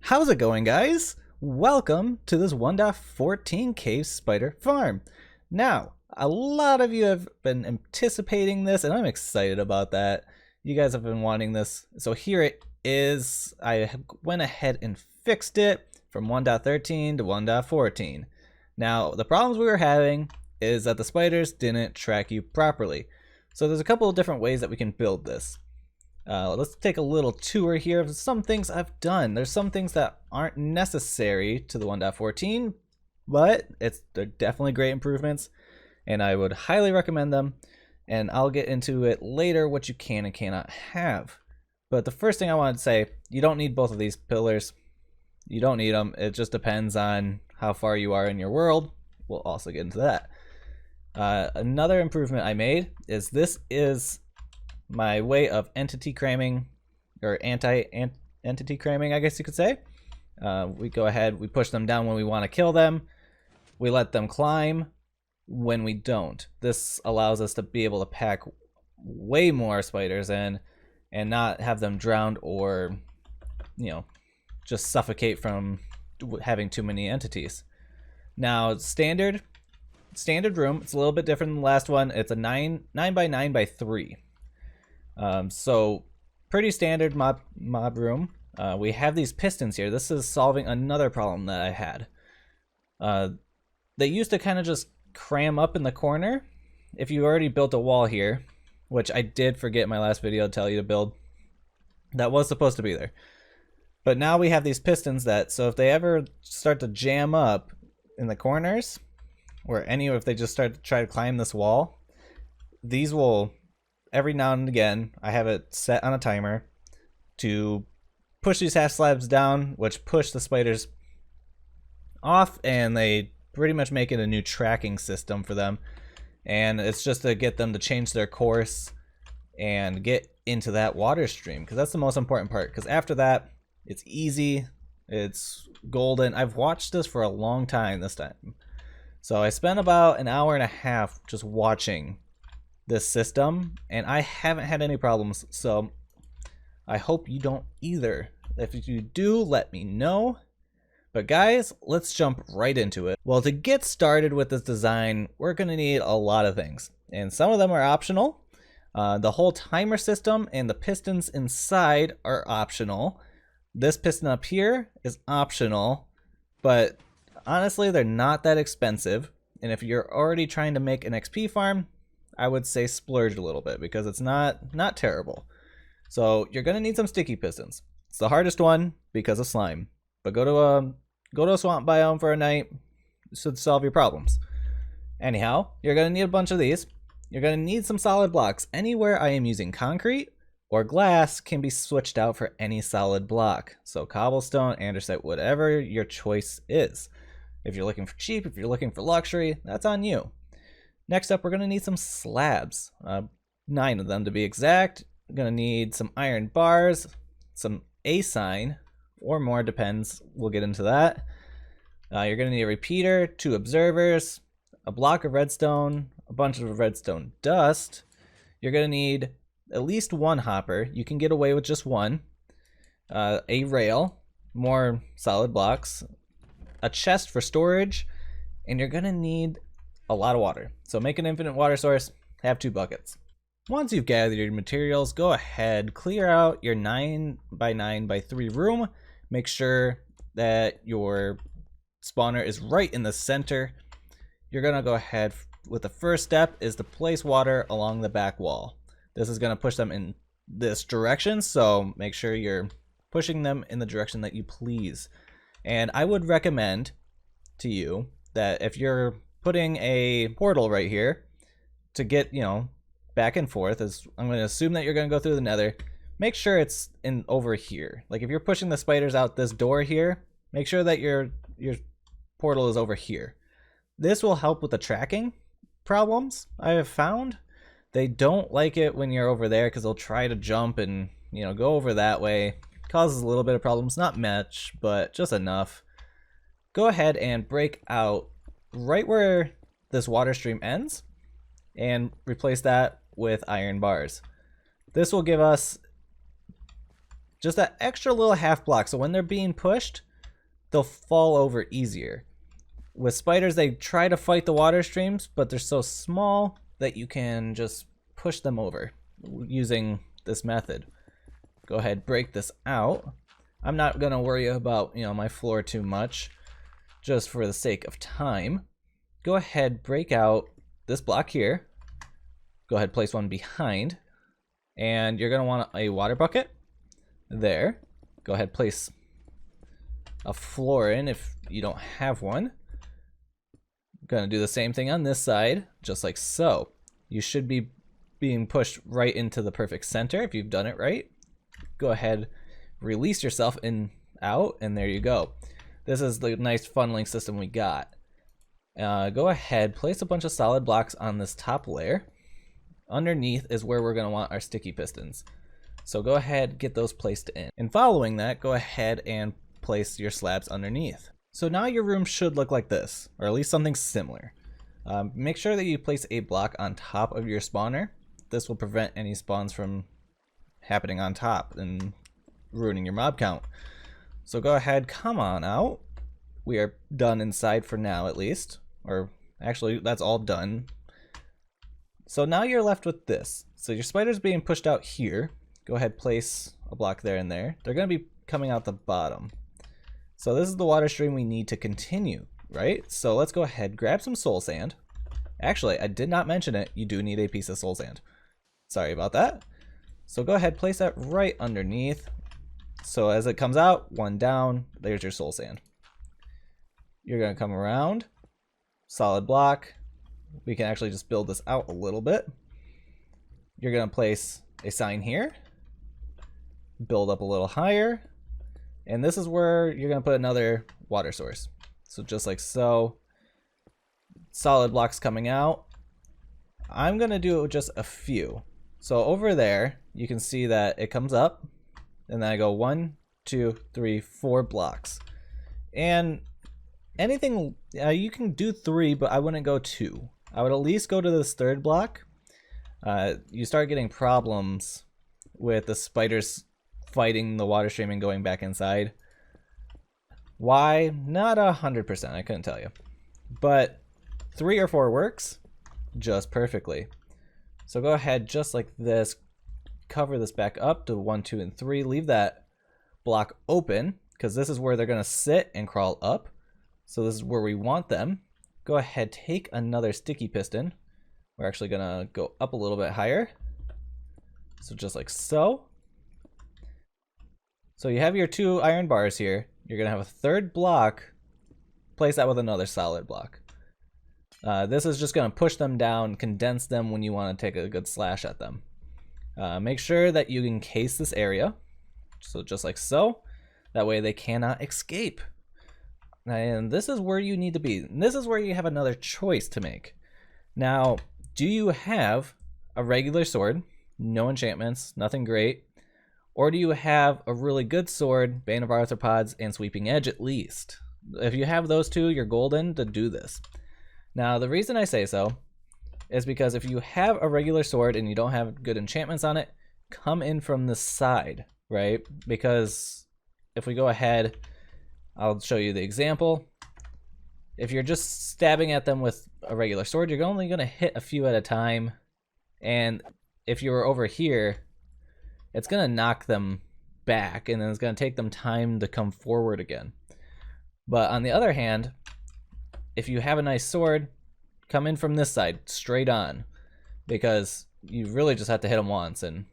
How's it going, guys? Welcome to this 1.14 cave spider farm. Now, a lot of you have been anticipating this, and I'm excited about that. You guys have been wanting this, so here it is. I went ahead and fixed it from 1.13 to 1.14. Now, the problems we were having is that the spiders didn't track you properly. So there's a couple of different ways that we can build this. Let's take a little tour here of some things I've done. There's some things that aren't necessary to the 1.14, but they're definitely great improvements, and I would highly recommend them. And I'll get into it later what you can and cannot have. But the first thing I want to say, you don't need both of these pillars. You don't need them. It just depends on how far you are in your world. We'll also get into that. Another improvement I made is this is my way of entity cramming, or anti-entity cramming, I guess you could say. We go ahead, we push them down when we want to kill them. We let them climb when we don't. This allows us to be able to pack way more spiders in and not have them drowned or, just suffocate from having too many entities. Now, standard room, it's a little bit different than the last one. It's a 9 by 9 by 3. So pretty standard mob room. We have these pistons here. This is solving another problem that I had. They used to kind of just cram up in the corner. If you already built a wall here, which I did forget in my last video to tell you to build, that was supposed to be there. But now we have these pistons so if they ever start to jam up in the corners, or if they just start to try to climb this wall, these will, every now and again, I have it set on a timer to push these half slabs down, which push the spiders off, and they pretty much make it a new tracking system for them. And it's just to get them to change their course and get into that water stream, because that's the most important part. Because after that, it's easy, it's golden. I've watched this for a long time this time. So I spent about an hour and a half just watching this system, and I haven't had any problems, so I hope you don't either. If you do, let me know. But guys, let's jump right into it. Well, to get started with this design, we're going to need a lot of things, and some of them are optional. The whole timer system and the pistons inside are optional. This piston up here is optional, but honestly, they're not that expensive. And if you're already trying to make an XP farm, I would say splurge a little bit, because it's not terrible. So you're gonna need some sticky pistons. It's the hardest one because of slime. But go to a swamp biome for a night. This should solve your problems. Anyhow, you're gonna need a bunch of these. You're gonna need some solid blocks. Anywhere I am using concrete or glass can be switched out for any solid block. So cobblestone, andesite, whatever your choice is. If you're looking for cheap, if you're looking for luxury, that's on you. Next up, we're going to need some slabs, 9 of them to be exact. We're going to need some iron bars, some A sign, or more, depends. We'll get into that. You're going to need a repeater, 2 observers, a block of redstone, a bunch of redstone dust. You're going to need at least 1 hopper. You can get away with just 1. A rail, more solid blocks, a chest for storage, and you're going to need a lot of water. So make an infinite water source, have 2 buckets. Once you've gathered your materials, go ahead, clear out your 9 by 9 by 3 room. Make sure that your spawner is right in the center. You're gonna go ahead with the first step is to place water along the back wall. This is gonna push them in this direction, so make sure you're pushing them in the direction that you please. And I would recommend to you that if you're putting a portal right here to get, back and forth, as I'm going to assume that you're going to go through the nether, make sure it's over here. Like if you're pushing the spiders out this door here, make sure that your portal is over here. This will help with the tracking problems I have found. They don't like it when you're over there because they'll try to jump and, go over that way. Causes a little bit of problems, not much, but just enough. Go ahead and break out right where this water stream ends and replace that with iron bars. This will give us Just that extra little half block, so when they're being pushed, they'll fall over easier. With spiders, they try to fight the water streams, but they're so small that you can just push them over using this method. Go ahead, break this out. I'm not gonna worry about, my floor too much, just for the sake of time. Go ahead, break out this block here. Go ahead, place one behind, and you're gonna want a water bucket. There. Go ahead, place a floor in if you don't have one. Gonna do the same thing on this side, just like so. You should be being pushed right into the perfect center if you've done it right. Go ahead, release yourself in out, and there you go. This is the nice funneling system we got. Go ahead, place a bunch of solid blocks on this top layer. Underneath is where we're gonna want our sticky pistons. So go ahead, get those placed in. And following that, go ahead and place your slabs underneath. So now your room should look like this, or at least something similar. Make sure that you place a block on top of your spawner. This will prevent any spawns from happening on top and ruining your mob count. So go ahead, come on out. We are done inside for now, at least. Or actually, that's all done. So now you're left with this. So your spider's being pushed out here. Go ahead, place a block there and there. They're going to be coming out the bottom. So this is the water stream we need to continue, right? So let's go ahead, grab some soul sand. Actually, I did not mention it. You do need a piece of soul sand. Sorry about that. So go ahead, place that right underneath. So as it comes out, one down, there's your soul sand. You're going to come around, solid block. We can actually just build this out a little bit. You're going to place a sign here, build up a little higher, and this is where you're going to put another water source. So just like so, solid blocks coming out. I'm going to do just a few. So over there, you can see that it comes up, and then I go 1, 2, 3, 4 blocks. And anything, you can do 3, but I wouldn't go 2. I would at least go to this third block. You start getting problems with the spiders fighting the water stream and going back inside. Why? Not 100%, I couldn't tell you. But 3 or 4 works just perfectly. So go ahead, just like this, cover this back up to 1, 2, and 3. Leave that block open, because this is where they're going to sit and crawl up. So this is where we want them. Go ahead, take another sticky piston. We're actually going to go up a little bit higher. So just like so. So you have your 2 iron bars here. You're going to have a third block. Place that with another solid block. This is just going to push them down, condense them when you want to take a good slash at them. Make sure that you encase this area. So just like so. That way they cannot escape. And this is where you need to be. And this is where you have another choice to make. Now, do you have a regular sword, no enchantments, nothing great? Or do you have a really good sword, Bane of Arthropods, and Sweeping Edge at least? If you have those 2, you're golden to do this. Now, the reason I say so is because if you have a regular sword and you don't have good enchantments on it, come in from the side, right? Because if we go ahead, I'll show you the example. If you're just stabbing at them with a regular sword, you're only going to hit a few at a time. And if you were over here, it's going to knock them back, and then it's going to take them time to come forward again. But on the other hand, if you have a nice sword, come in from this side, straight on. Because you really just have to hit them once, and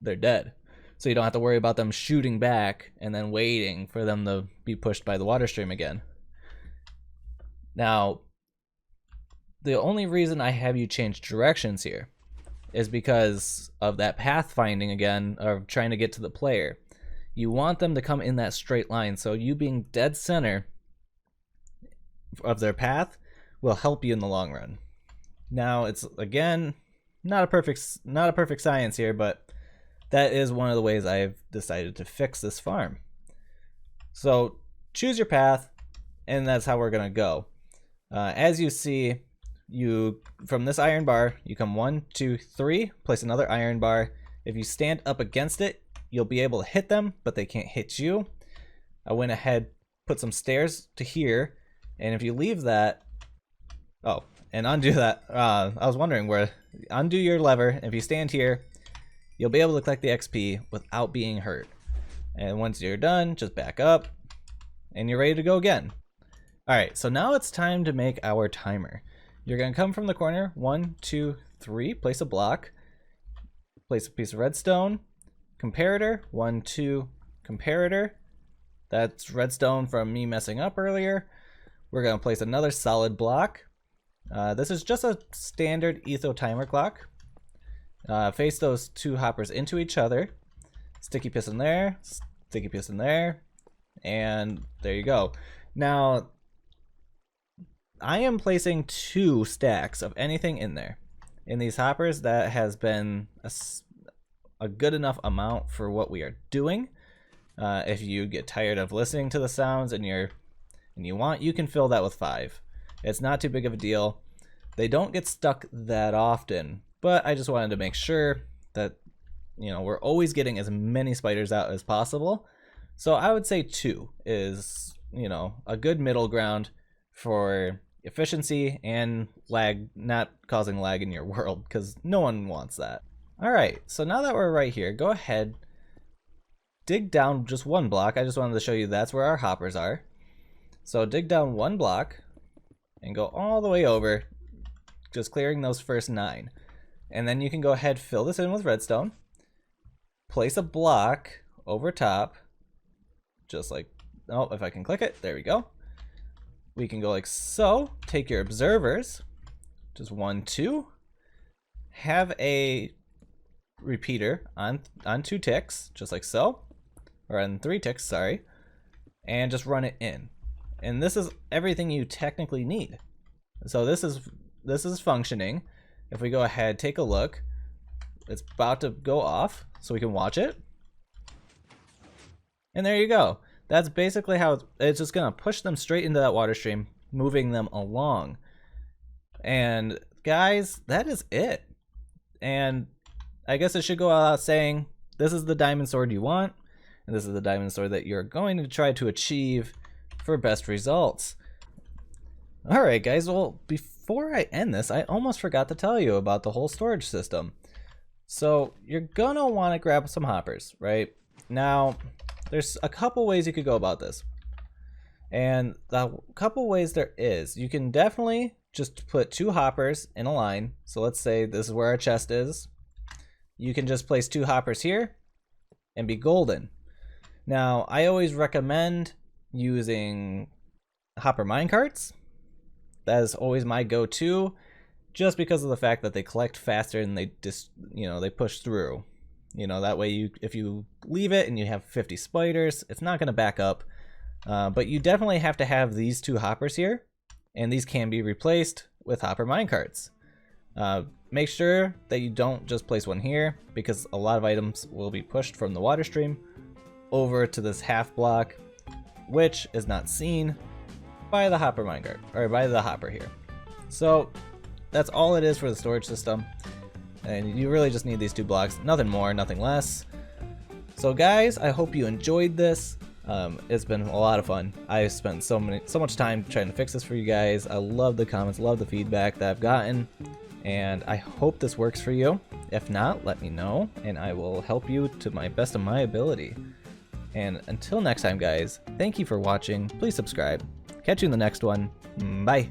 they're dead. So you don't have to worry about them shooting back and then waiting for them to be pushed by the water stream again. Now, the only reason I have you change directions here is because of that pathfinding again, of trying to get to the player. You want them to come in that straight line, so you being dead center of their path will help you in the long run. Now, it's again not a perfect science here, but that is one of the ways I've decided to fix this farm. So choose your path, and that's how we're gonna go. As you see, from this iron bar, you come 1, 2, 3, place another iron bar. If you stand up against it, you'll be able to hit them, but they can't hit you. I went ahead, put some stairs to here, and if you leave that, oh, and undo that, I was wondering where, undo your lever, and if you stand here, you'll be able to collect the XP without being hurt. And once you're done, just back up, and you're ready to go again. Alright, so now it's time to make our timer. You're going to come from the corner, 1, 2, 3, place a block, place a piece of redstone, comparator, 1, 2, comparator. That's redstone from me messing up earlier. We're going to place another solid block. This is just a standard etho timer clock. Face those two hoppers into each other. Sticky piston there, sticky piston there, and there you go. Now, I am placing 2 stacks of anything in there. In these hoppers, that has been a good enough amount for what we are doing. If you get tired of listening to the sounds and you want, you can fill that with 5. It's not too big of a deal. They don't get stuck that often, but I just wanted to make sure that, you know, we're always getting as many spiders out as possible. So I would say 2 is, you know, a good middle ground for efficiency and lag, not causing lag in your world, because no one wants that. Alright, so now that we're right here, go ahead, dig down just 1 block. I just wanted to show you that's where our hoppers are. So dig down 1 block and go all the way over, just clearing those first 9. And then you can go ahead, fill this in with redstone, place a block over top, just like, oh, if I can click it, there we go. We can go like so, take your observers, just 1, 2, have a repeater on 2 ticks, just like so, or on 3 ticks, sorry, and just run it in. And this is everything you technically need. So this is functioning. If we go ahead, take a look, it's about to go off, so we can watch it. And there you go. That's basically how it's just gonna push them straight into that water stream, moving them along. And guys, that is it. And I guess it should go without saying, this is the diamond sword you want, and this is the diamond sword that you're going to try to achieve for best results. Alright guys, well, before I end this, I almost forgot to tell you about the whole storage system. So you're gonna want to grab some hoppers, right? Now, there's a couple ways you could go about this. And the couple ways there is, you can definitely just put 2 hoppers in a line. So let's say this is where our chest is. You can just place 2 hoppers here and be golden. Now, I always recommend using hopper minecarts. That is always my go-to, just because of the fact that they collect faster and they just, you know, they push through. You know, that way if you leave it and you have 50 spiders, it's not going to back up. But you definitely have to have these 2 hoppers here, and these can be replaced with hopper minecarts. Make sure that you don't just place one here, because a lot of items will be pushed from the water stream over to this half block, which is not seen by the hopper minecart, or by the hopper here. So that's all it is for the storage system. And you really just need these 2 blocks, nothing more, nothing less. So guys, I hope you enjoyed this. It's been a lot of fun. I spent so much time trying to fix this for you guys. I love the comments, love the feedback that I've gotten, and I hope this works for you. If not, let me know, and I will help you to my best of my ability. And until next time guys, thank you for watching, please subscribe. Catch you in the next one, bye!